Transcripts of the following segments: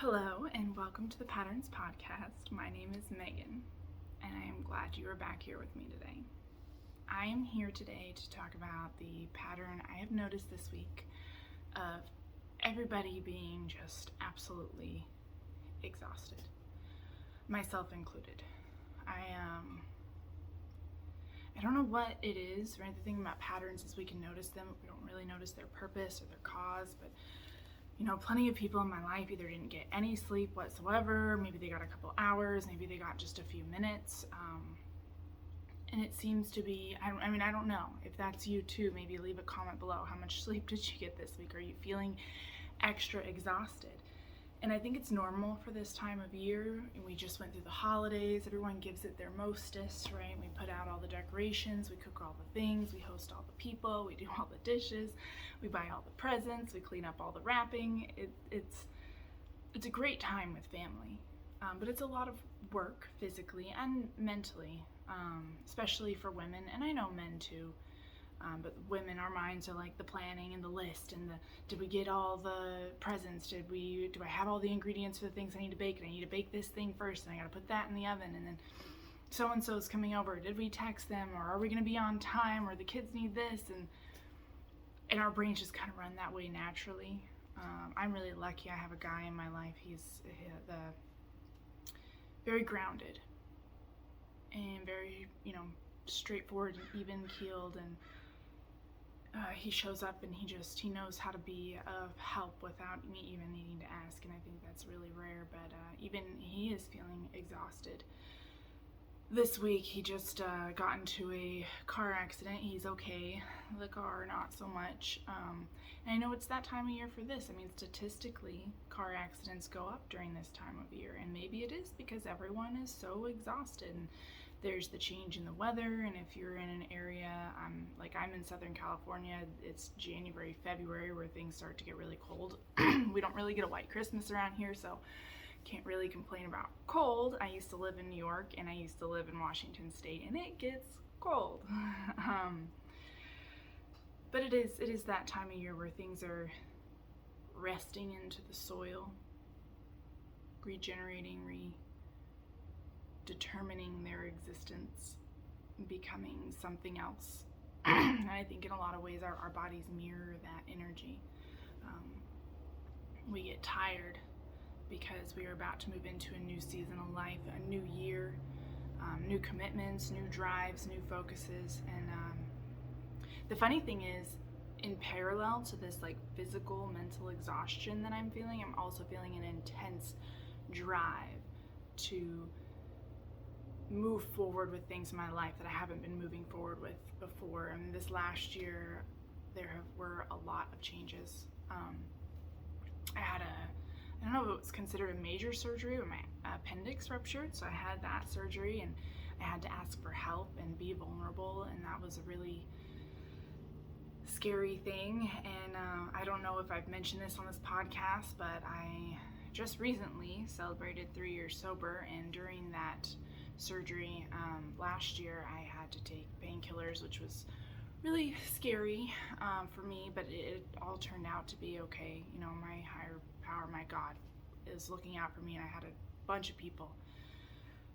Hello and welcome to the Patterns Podcast. My name is Megan and I am glad you are back here with me today. I am here today to talk about the pattern I have noticed this week of everybody being just absolutely exhausted, myself included. I don't know what it is, right? The thing about patterns is we can notice them, but we don't really notice their purpose or their cause, but plenty of people in my life either didn't get any sleep whatsoever, maybe they got a couple hours, maybe they got just a few minutes, and it seems to be, I don't know, if that's you too, maybe leave a comment below. How much sleep did you get this week? Are you feeling extra exhausted? And I think it's normal for this time of year. We just went through the holidays. Everyone gives it their mostest, right? We put out all the decorations, we cook all the things, we host all the people, we do all the dishes, we buy all the presents, we clean up all the wrapping. It's a great time with family, but it's a lot of work physically and mentally, especially for women, and I know men too. But women, our minds are like the planning and the list and did we get all the presents? Do I have all the ingredients for the things I need to bake? And I need to bake this thing first and I gotta put that in the oven, and then so-and-so's coming over. Did we text them, or are we gonna be on time, or the kids need this? And our brains just kind of run that way naturally. I'm really lucky I have a guy in my life. He's very grounded and very, straightforward and even-keeled, and he shows up and he knows how to be of help without me even needing to ask, and I think that's really rare, but even he is feeling exhausted. This week he just got into a car accident. He's okay, the car not so much, and I know it's that time of year for this. Statistically, car accidents go up during this time of year, and maybe it is because everyone is so exhausted, and there's the change in the weather, and if you're in an area, I'm in Southern California, it's January, February, where things start to get really cold. We don't really get a white Christmas around here, so can't really complain about cold. I used to live in New York, and I used to live in Washington State, and it gets cold. But it is that time of year where things are resting into the soil, regenerating, determining their existence, becoming something else. And I think in a lot of ways our bodies mirror that energy. We get tired because we are about to move into a new season of life, a new year, new commitments, new drives, new focuses. And the funny thing is, in parallel to this physical, mental exhaustion that I'm feeling, I'm also feeling an intense drive to move forward with things in my life that I haven't been moving forward with before. This last year, were a lot of changes. I had I don't know if it was considered a major surgery, but my appendix ruptured, so I had that surgery, and I had to ask for help and be vulnerable, and that was a really scary thing. And I don't know if I've mentioned this on this podcast, but I just recently celebrated 3 years sober, and during that surgery last year, I had to take painkillers, which was really scary for me, but it all turned out to be okay. My higher power, my God, is looking out for me, and I had a bunch of people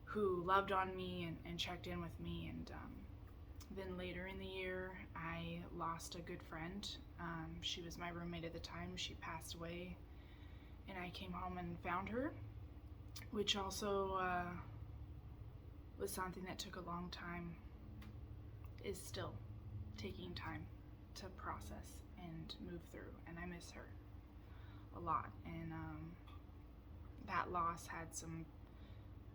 who loved on me and checked in with me. And then later in the year, I lost a good friend. She was my roommate at the time. She passed away, and I came home and found her, which also was something that took a long time, is still taking time to process and move through, and I miss her a lot. And that loss had some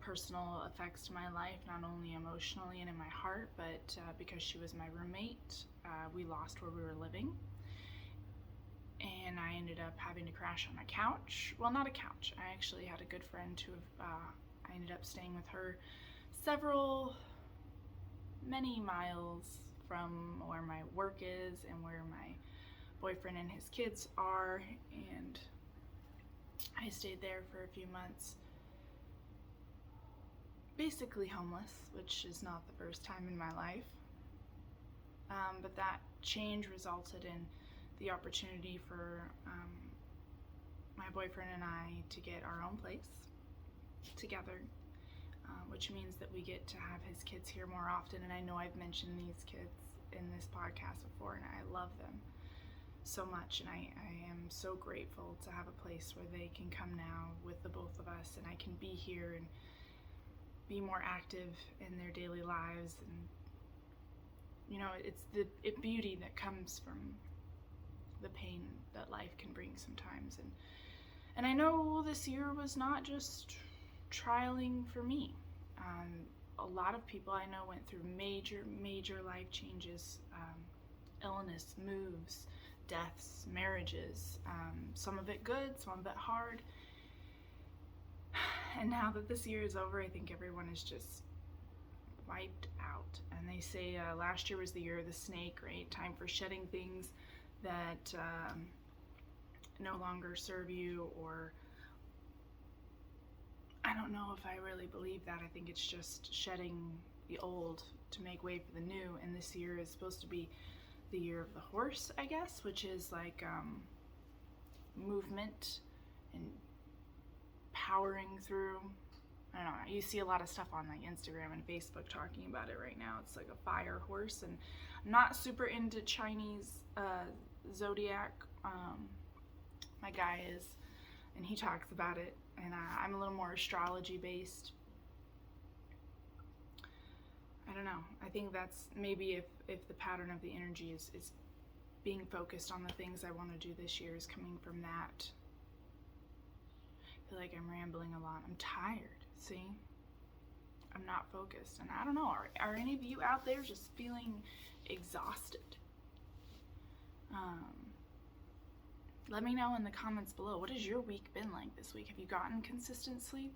personal effects to my life, not only emotionally and in my heart, but because she was my roommate, we lost where we were living, and I ended up having to crash on a couch. Well, not a couch. I actually had a good friend who I ended up staying with her many miles from where my work is and where my boyfriend and his kids are, and I stayed there for a few months, basically homeless, which is not the first time in my life, but that change resulted in the opportunity for my boyfriend and I to get our own place together, which means that we get to have his kids here more often. And I know I've mentioned these kids in this podcast before, and I love them so much, and I am so grateful to have a place where they can come now with the both of us, and I can be here and be more active in their daily lives. And it's the beauty that comes from the pain that life can bring sometimes. And I know this year was not just trialing for me. A lot of people I know went through major life changes, illness, moves, deaths, marriages, some of it good, some of it hard. And now that this year is over, I think everyone is just wiped out. And they say last year was the year of the snake, right? Time for shedding things that no longer serve you, or I don't know if I really believe that. I think it's just shedding the old to make way for the new. And this year is supposed to be the year of the horse, I guess, which is like movement and powering through. I don't know, you see a lot of stuff on like Instagram and Facebook talking about it right now. It's like a fire horse, and I'm not super into Chinese zodiac. My guy is, and he talks about it, and I'm a little more astrology based. I don't know. I think that's maybe if the pattern of the energy is being focused on the things I want to do this year is coming from that. I feel like I'm rambling a lot. I'm tired. See? I'm not focused. And I don't know. Are any of you out there just feeling exhausted? Let me know in the comments below. What has your week been like this week? Have you gotten consistent sleep?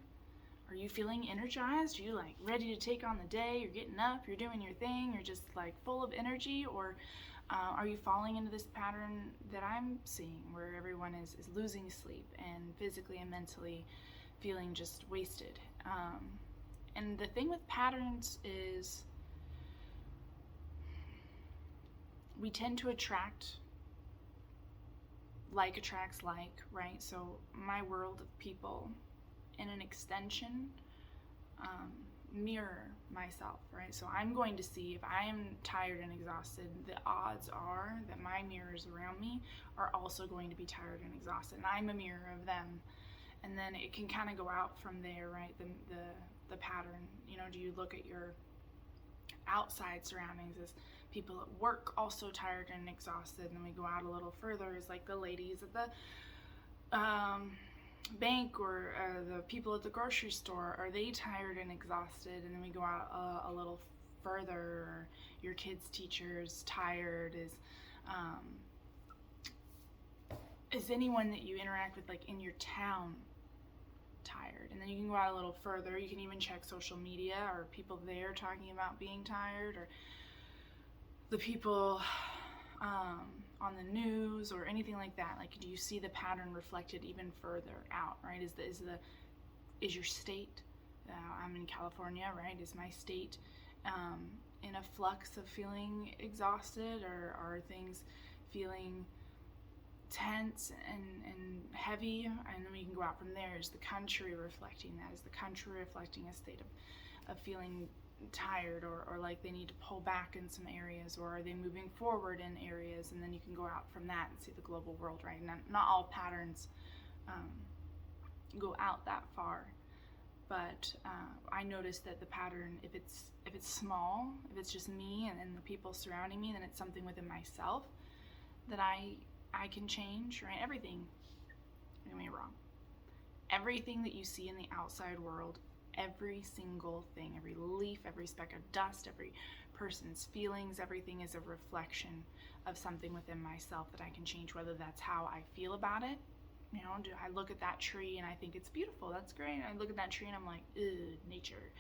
Are you feeling energized? Are you like ready to take on the day? You're getting up, you're doing your thing, you're just like full of energy? Or are you falling into this pattern that I'm seeing where everyone is losing sleep and physically and mentally feeling just wasted? And the thing with patterns is we tend to attract, like attracts like, right? So my world of people in an extension mirror myself, right? So I'm going to see if I am tired and exhausted, the odds are that my mirrors around me are also going to be tired and exhausted, and I'm a mirror of them. And then it can kind of go out from there, right? The pattern, do you look at your outside surroundings as people at work also tired and exhausted, and then we go out a little further as like the ladies at the bank, or the people at the grocery store, are they tired and exhausted? And then we go out a little further, your kids' teachers tired? Is anyone that you interact with like in your town tired? And then you can go out a little further, you can even check social media. Are people there talking about being tired? Or the people on the news or anything like that? Like, do you see the pattern reflected even further out, right? Is your state, I'm in California, right? Is my state in a flux of feeling exhausted, or are things feeling tense and heavy? And then we can go out from there. Is the country reflecting that? Is the country reflecting a state of feeling tired, or like they need to pull back in some areas, or are they moving forward in areas? And then you can go out from that and see the global world, right? And not all patterns go out that far, but I noticed that the pattern, if it's small, if it's just me and the people surrounding me, then it's something within myself that I can change, right? Everything, don't get me wrong, everything that you see in the outside world, every single thing, every leaf, every speck of dust, every person's feelings, everything is a reflection of something within myself that I can change, whether that's how I feel about it. Do I look at that tree and I think it's beautiful? That's great. I look at that tree and I'm like, ugh, nature.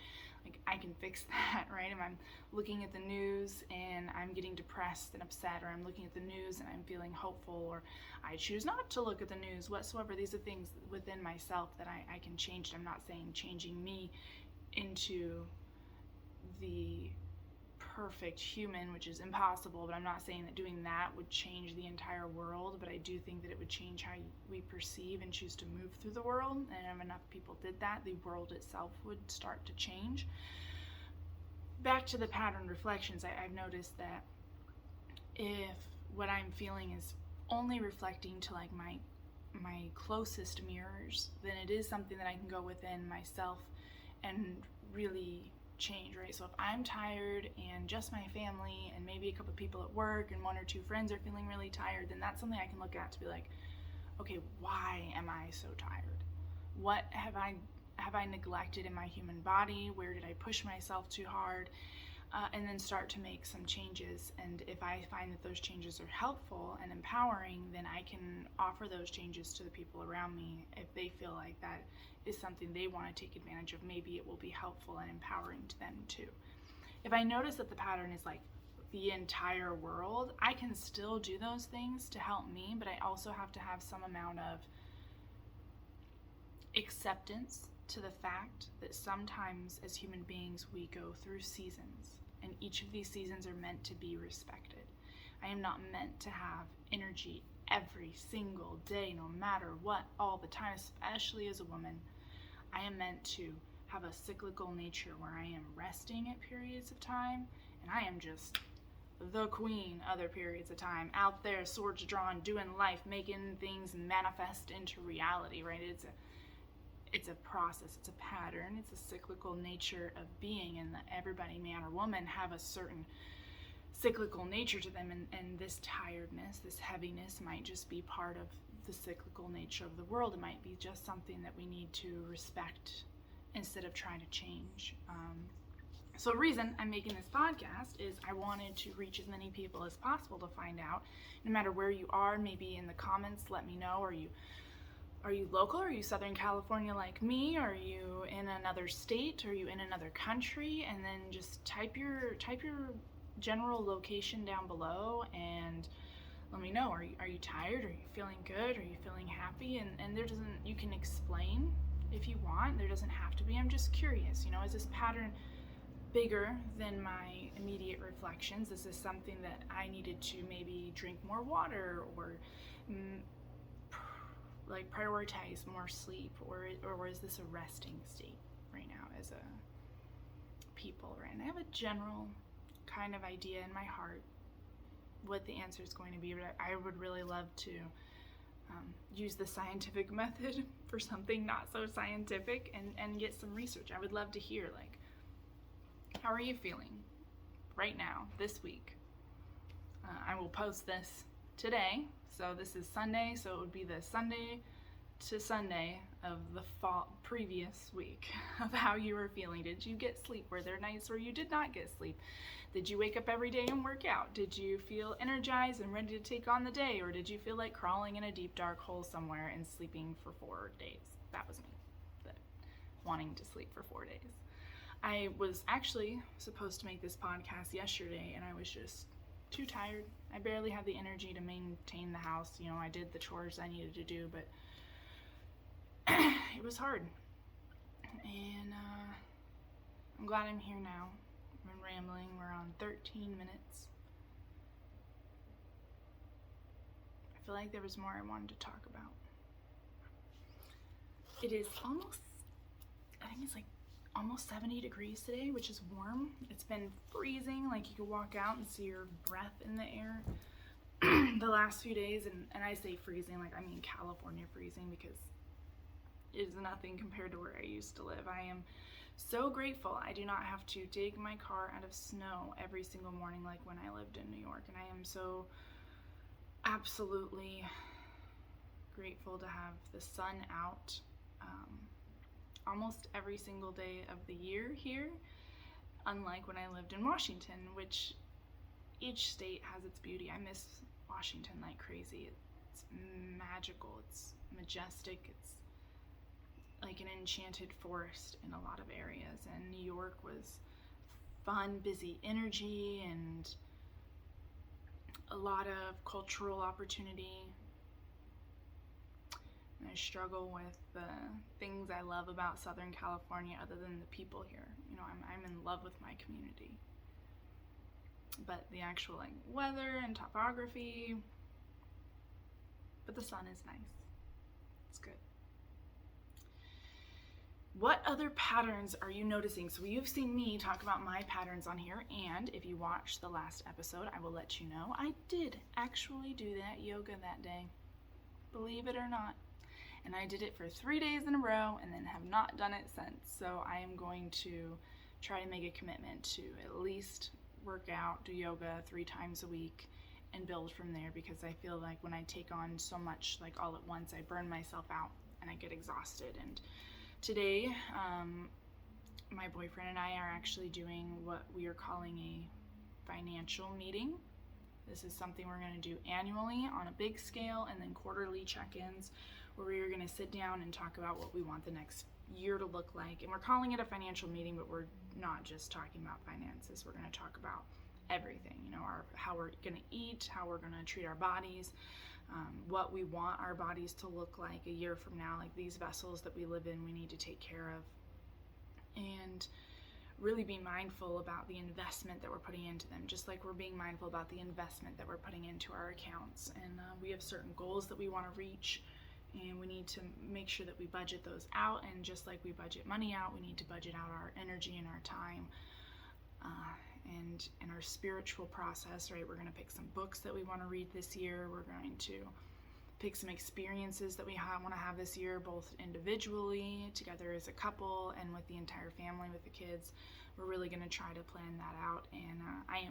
Like, I can fix that, right? If I'm looking at the news and I'm getting depressed and upset, or I'm looking at the news and I'm feeling hopeful, or I choose not to look at the news whatsoever, these are things within myself that I can change. I'm not saying changing me into the perfect human, which is impossible, but I'm not saying that doing that would change the entire world, but I do think that it would change how we perceive and choose to move through the world. And if enough people did that, the world itself would start to change. Back to the pattern reflections, I've noticed that if what I'm feeling is only reflecting to like my closest mirrors, then it is something that I can go within myself and really change, right? So if I'm tired and just my family and maybe a couple of people at work and one or two friends are feeling really tired, then that's something I can look at to be like, okay, why am I so tired? What have I neglected in my human body? Where did I push myself too hard? And then start to make some changes. And if I find that those changes are helpful and empowering, then I can offer those changes to the people around me. If they feel like that is something they want to take advantage of, maybe it will be helpful and empowering to them too. If I notice that the pattern is like the entire world, I can still do those things to help me, but I also have to have some amount of acceptance to the fact that sometimes as human beings we go through seasons, and each of these seasons are meant to be respected. I am not meant to have energy every single day, no matter what, all the time, especially as a woman. I am meant to have a cyclical nature where I am resting at periods of time, and I am just the queen other periods of time, out there, swords drawn, doing life, making things manifest into reality, right? It's a process, it's a pattern, it's a cyclical nature of being, and that everybody, man or woman, have a certain cyclical nature to them, and this tiredness, this heaviness might just be part of the cyclical nature of the world. It might be just something that we need to respect instead of trying to change. So the reason I'm making this podcast is I wanted to reach as many people as possible to find out, no matter where you are, maybe in the comments, let me know. Are you local? Are you Southern California like me? Are you in another state? Are you in another country? And then just type your general location down below and let me know. Are you tired? Are you feeling good? Are you feeling happy? And you can explain if you want. There doesn't have to be. I'm just curious, is this pattern bigger than my immediate reflections? Is this something that I needed to maybe drink more water or like prioritize more sleep, or is this a resting state right now as a people, right? And I have a general kind of idea in my heart what the answer is going to be, but I would really love to use the scientific method for something not so scientific and get some research. I would love to hear, like, how are you feeling right now, this week? I will post this today. So this is Sunday, so it would be the Sunday to Sunday of the previous week of how you were feeling. Did you get sleep? Were there nights where you did not get sleep? Did you wake up every day and work out? Did you feel energized and ready to take on the day? Or did you feel like crawling in a deep dark hole somewhere and sleeping for 4 days? That was me, wanting to sleep for 4 days. I was actually supposed to make this podcast yesterday, and I was just too tired. I barely had the energy to maintain the house. I did the chores I needed to do, but it was hard. And I'm glad I'm here now. I've been rambling. We're on 13 minutes. I feel like there was more I wanted to talk about. It is almost 70 degrees today, which is warm. It's been freezing, like you could walk out and see your breath in the air the last few days, and I say freezing, like I mean California freezing, because it is nothing compared to where I used to live. I am so grateful I do not have to dig my car out of snow every single morning like when I lived in New York, and I am so absolutely grateful to have the sun out almost every single day of the year here, unlike when I lived in Washington, which each state has its beauty. I miss Washington like crazy. It's magical, it's majestic, it's like an enchanted forest in a lot of areas, and New York was fun, busy energy, and a lot of cultural opportunity. I struggle with the things I love about Southern California other than the people here. I'm in love with my community. but the actual like weather and topography, but the sun is nice. It's good. What other patterns are you noticing? So you've seen me talk about my patterns on here, and if you watched the last episode, I will let you know I did actually do that yoga that day, believe it or not. And I did it for 3 days in a row and then have not done it since. So I am going to try to make a commitment to at least work out, do yoga 3 times a week, and build from there, because I feel like when I take on so much like all at once, I burn myself out and I get exhausted. And today, my boyfriend and I are actually doing what we are calling a financial meeting. This is something we're going to do annually on a big scale, and then quarterly check-ins where we are going to sit down and talk about what we want the next year to look like. And we're calling it a financial meeting, but we're not just talking about finances. We're going to talk about everything, how we're going to eat, how we're going to treat our bodies, what we want our bodies to look like a year from now. Like these vessels that we live in, we need to take care of, and really be mindful about the investment that we're putting into them, just like we're being mindful about the investment that we're putting into our accounts. And we have certain goals that we want to reach, and we need to make sure that we budget those out. And just like we budget money out, we need to budget out our energy and our time, and in our spiritual process, right? We're going to pick some books that we want to read this year. We're going to pick some experiences that we want to have this year, both individually, together as a couple, and with the entire family, with the kids. We're really going to try to plan that out. And I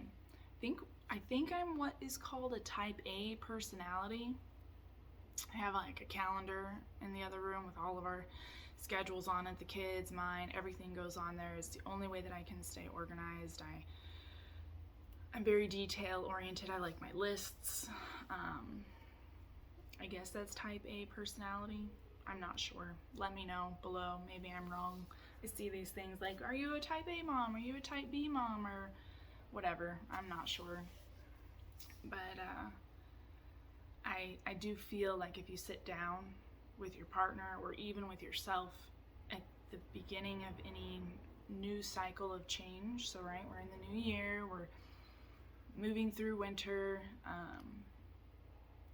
think I'm what is called a type A personality. I have like a calendar in the other room with all of our schedules on it, the kids, mine, everything goes on there. It's the only way that I can stay organized. I'm very detail oriented. I like my lists. I guess that's type A personality. I'm not sure. Let me know below. Maybe I'm wrong. I see these things like, are you a type A mom? Are you a type B mom? Or whatever. I'm not sure. But I do feel like if you sit down with your partner or even with yourself at the beginning of any new cycle of change, so right, we're in the new year, we're moving through winter,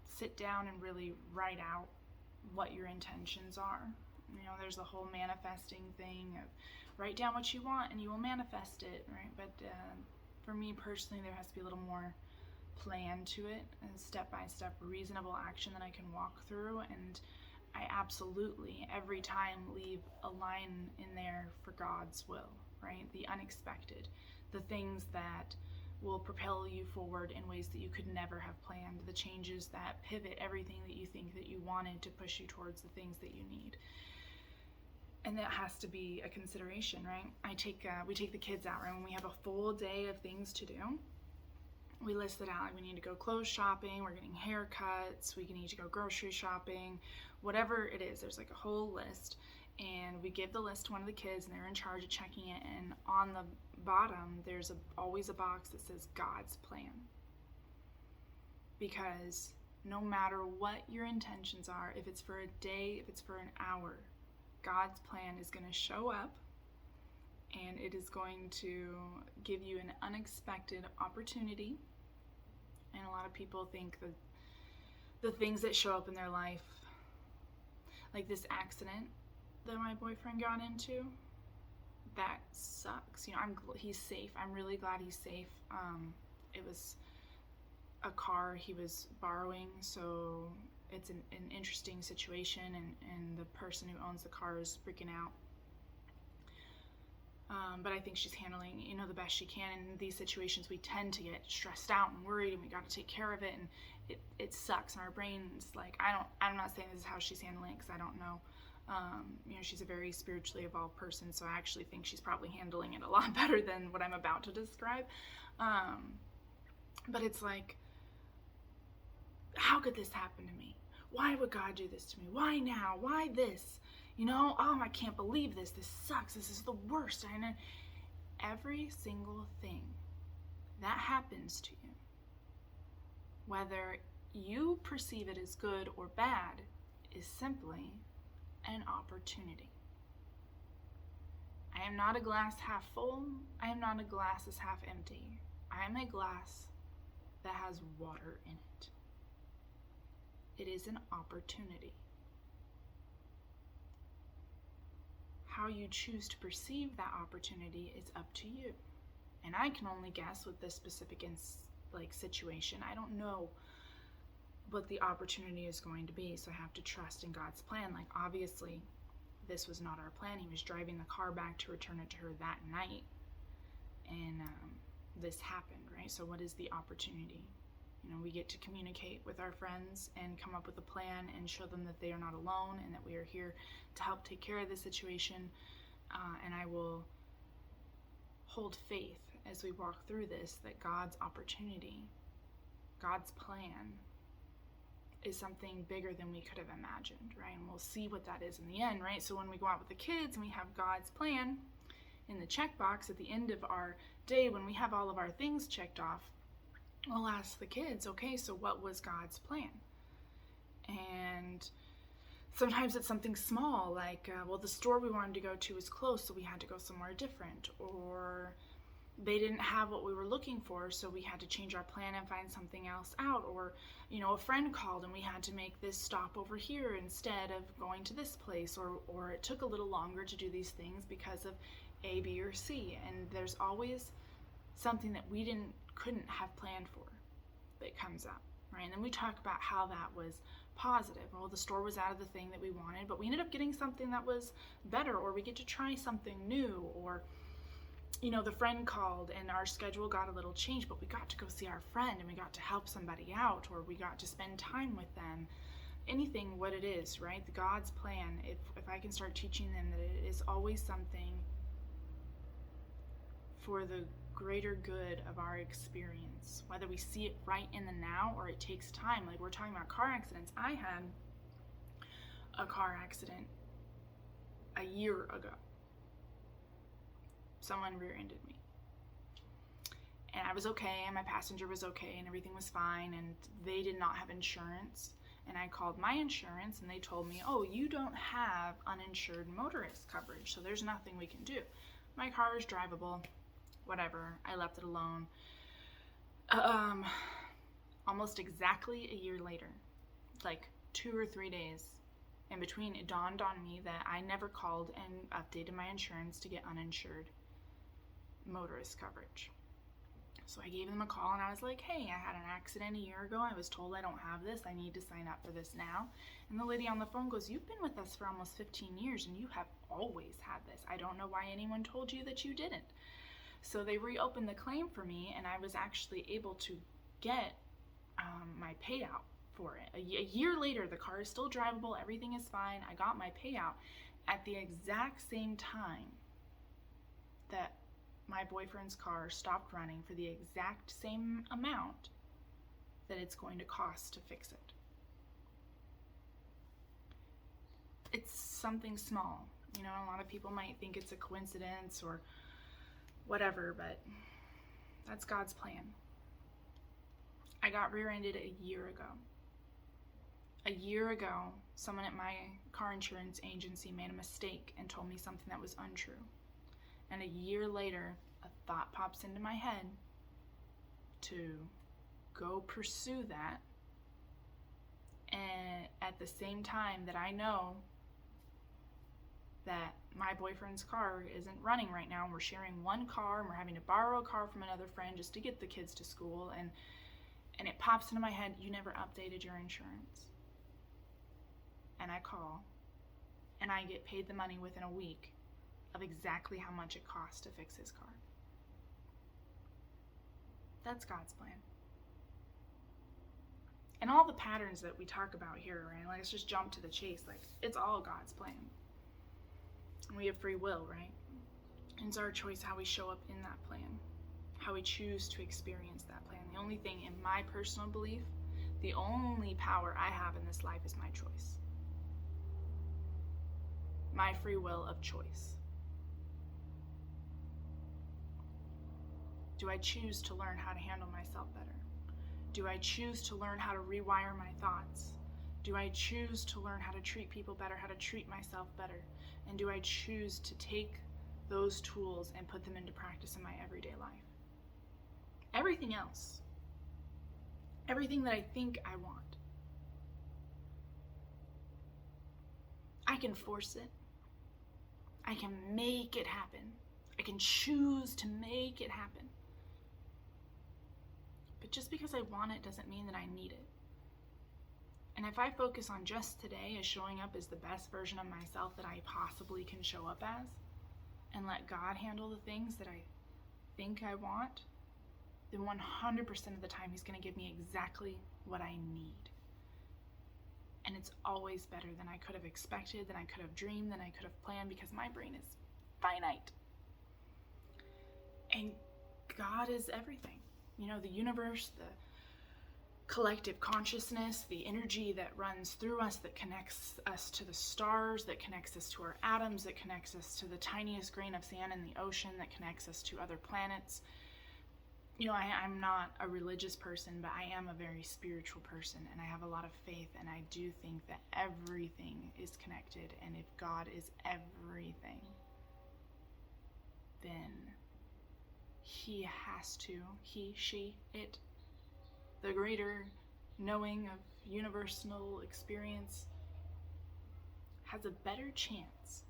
sit down and really write out what your intentions are. There's the whole manifesting thing of write down what you want and you will manifest it, right? But for me personally, there has to be a little more plan to it, and step-by-step reasonable action that I can walk through. And I absolutely every time leave a line in there for God's will, right? The unexpected, the things that will propel you forward in ways that you could never have planned, the changes that pivot everything that you think that you wanted to push you towards the things that you need. And that has to be a consideration, right? We take the kids out, right? When we have a full day of things to do, we list it out. Like we need to go clothes shopping, we're getting haircuts, we need to go grocery shopping, whatever it is. There's like a whole list, and we give the list to one of the kids, and they're in charge of checking it. And on the bottom, there's always a box that says God's plan. Because no matter what your intentions are, if it's for a day, if it's for an hour, God's plan is going to show up, and it is going to give you an unexpected opportunity. And a lot of people think that the things that show up in their life, like this accident that my boyfriend got into, that sucks. He's safe. I'm really glad he's safe. It was a car he was borrowing, so it's an interesting situation, and the person who owns the car is freaking out. But I think she's handling, the best she can. In these situations, we tend to get stressed out and worried, and we got to take care of it, and it sucks. And our brain's like, I'm not saying this is how she's handling it, because I don't know. She's a very spiritually evolved person, so I actually think she's probably handling it a lot better than what I'm about to describe. But it's like, how could this happen to me? Why would God do this to me? Why now? Why this? I can't believe this. This sucks. This is the worst. I know. Every single thing that happens to you, whether you perceive it as good or bad, is simply an opportunity. I am not a glass half full. I am not a glass as half empty. I am a glass that has water in it. It is an opportunity. How you choose to perceive that opportunity is up to you. And I can only guess with this specific situation. I don't know what the opportunity is going to be, so I have to trust in God's plan. Like, obviously, this was not our plan. He was driving the car back to return it to her that night, and this happened, right? So what is the opportunity? We get to communicate with our friends and come up with a plan and show them that they are not alone and that we are here to help take care of the situation. And I will hold faith as we walk through this that God's opportunity, God's plan, is something bigger than we could have imagined, right? And we'll see what that is in the end, right? So when we go out with the kids and we have God's plan in the checkbox at the end of our day, when we have all of our things checked off, we'll ask the kids, okay, so what was God's plan? And sometimes it's something small, like, the store we wanted to go to was closed, so we had to go somewhere different. Or they didn't have what we were looking for, so we had to change our plan and find something else out. Or, a friend called and we had to make this stop over here instead of going to this place. Or it took a little longer to do these things because of A, B, or C. And there's always something that we couldn't have planned for that comes up, right? And then we talk about how that was positive. Well, the store was out of the thing that we wanted, but we ended up getting something that was better, or we get to try something new, or the friend called and our schedule got a little changed, but we got to go see our friend and we got to help somebody out, or we got to spend time with them. Anything, what it is, right? The God's plan, if I can start teaching them that it is always something for the greater good of our experience, whether we see it right in the now or it takes time. Like, we're talking about car accidents. I had a car accident a year ago. Someone rear-ended me. And I was okay, and my passenger was okay, and everything was fine, and they did not have insurance. And I called my insurance, and they told me, oh, you don't have uninsured motorist coverage, so there's nothing we can do. My car is drivable. Whatever, I left it alone. Almost exactly a year later, like 2 or 3 days in between, it dawned on me that I never called and updated my insurance to get uninsured motorist coverage. So I gave them a call and I was like, hey, I had an accident a year ago. I was told I don't have this. I need to sign up for this now. And the lady on the phone goes, you've been with us for almost 15 years and you have always had this. I don't know why anyone told you that you didn't. So they reopened the claim for me, and I was actually able to get my payout for it. A year later, the car is still drivable, everything is fine. I got my payout at the exact same time that my boyfriend's car stopped running for the exact same amount that it's going to cost to fix it. It's something small. A lot of people might think it's a coincidence or whatever, but that's God's plan. I got rear-ended a year ago. A year ago, someone at my car insurance agency made a mistake and told me something that was untrue. And a year later, a thought pops into my head to go pursue that. And at the same time that I know that my boyfriend's car isn't running right now, and we're sharing one car, and we're having to borrow a car from another friend just to get the kids to school, and it pops into my head, you never updated your insurance. And I call, and I get paid the money within a week of exactly how much it costs to fix his car. That's God's plan. And all the patterns that we talk about here, right? Let's just jump to the chase. Like, it's all God's plan. And we have free will, right? And it's our choice how we show up in that plan, how we choose to experience that plan. The only thing, in my personal belief, the only power I have in this life is my choice. My free will of choice. Do I choose to learn how to handle myself better? Do I choose to learn how to rewire my thoughts? Do I choose to learn how to treat people better, how to treat myself better? And do I choose to take those tools and put them into practice in my everyday life? Everything else, everything that I think I want, I can force it. I can make it happen. I can choose to make it happen. But just because I want it doesn't mean that I need it. And if I focus on just today as showing up as the best version of myself that I possibly can show up as, and let God handle the things that I think I want, then 100% of the time He's going to give me exactly what I need. And it's always better than I could have expected, than I could have dreamed, than I could have planned, because my brain is finite. And God is everything. You know, the universe, the collective consciousness, the energy that runs through us, that connects us to the stars, that connects us to our atoms, that connects us to the tiniest grain of sand in the ocean, that connects us to other planets. You know, I'm not a religious person, but I am a very spiritual person, and I have a lot of faith, and I do think that everything is connected, and if God is everything, then He has to, he, she, it, the greater knowing of universal experience, has a better chance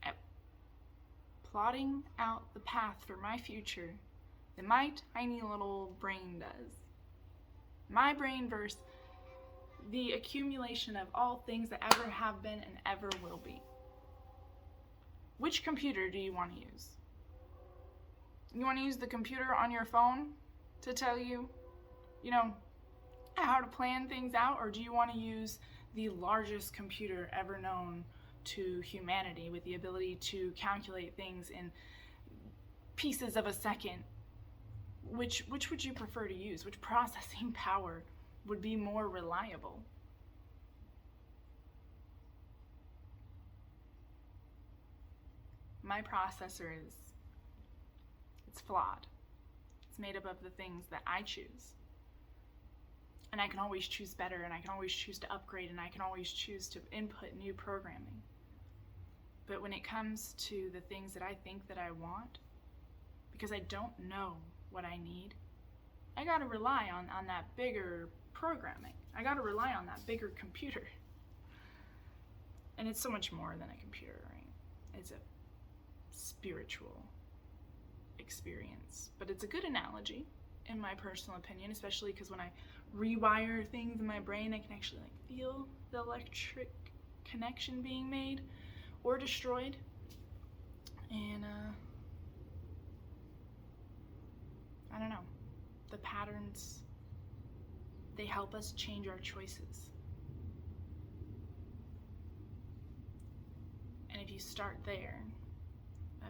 at plotting out the path for my future than my tiny little brain does. My brain versus the accumulation of all things that ever have been and ever will be. Which computer do you want to use? You want to use the computer on your phone to tell you, you know, how to plan things out? Or do you want to use the largest computer ever known to humanity, with the ability to calculate things in pieces of a second? Which would you prefer to use? Which processing power would be more reliable? My processor it's flawed. It's made up of the things that I choose. And I can always choose better, and I can always choose to upgrade, and I can always choose to input new programming. But when it comes to the things that I think that I want, because I don't know what I need, I gotta rely on that bigger programming. I gotta rely on that bigger computer. And it's so much more than a computer, right? It's a spiritual experience. But it's a good analogy, in my personal opinion, especially because when I rewire things in my brain, I can actually feel the electric connection being made or destroyed. And I don't know. The patterns, they help us change our choices. And if you start there,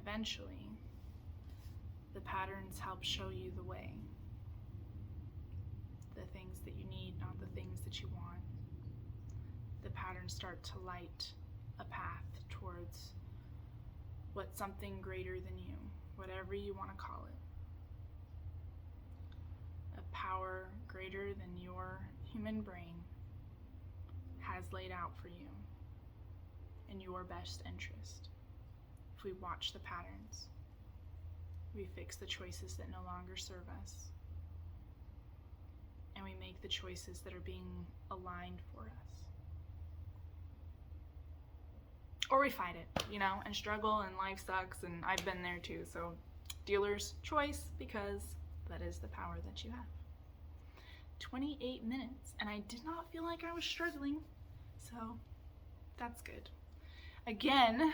eventually, the patterns help show you the way. The things that you need, not the things that you want. The patterns start to light a path towards what's something greater than you, whatever you want to call it. A power greater than your human brain has laid out for you in your best interest. If we watch the patterns, we fix the choices that no longer serve us, and we make the choices that are being aligned for us. Or we fight it, you know, and struggle, and life sucks, and I've been there too. So dealer's choice, because that is the power that you have. 28 minutes, and I did not feel like I was struggling, so that's good. Again,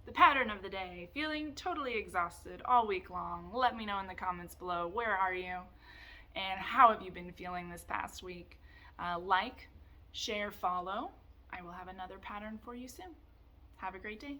the pattern of the day, feeling totally exhausted all week long. Let me know in the comments below, where are you? And how have you been feeling this past week? Like, share, follow. I will have another pattern for you soon. Have a great day.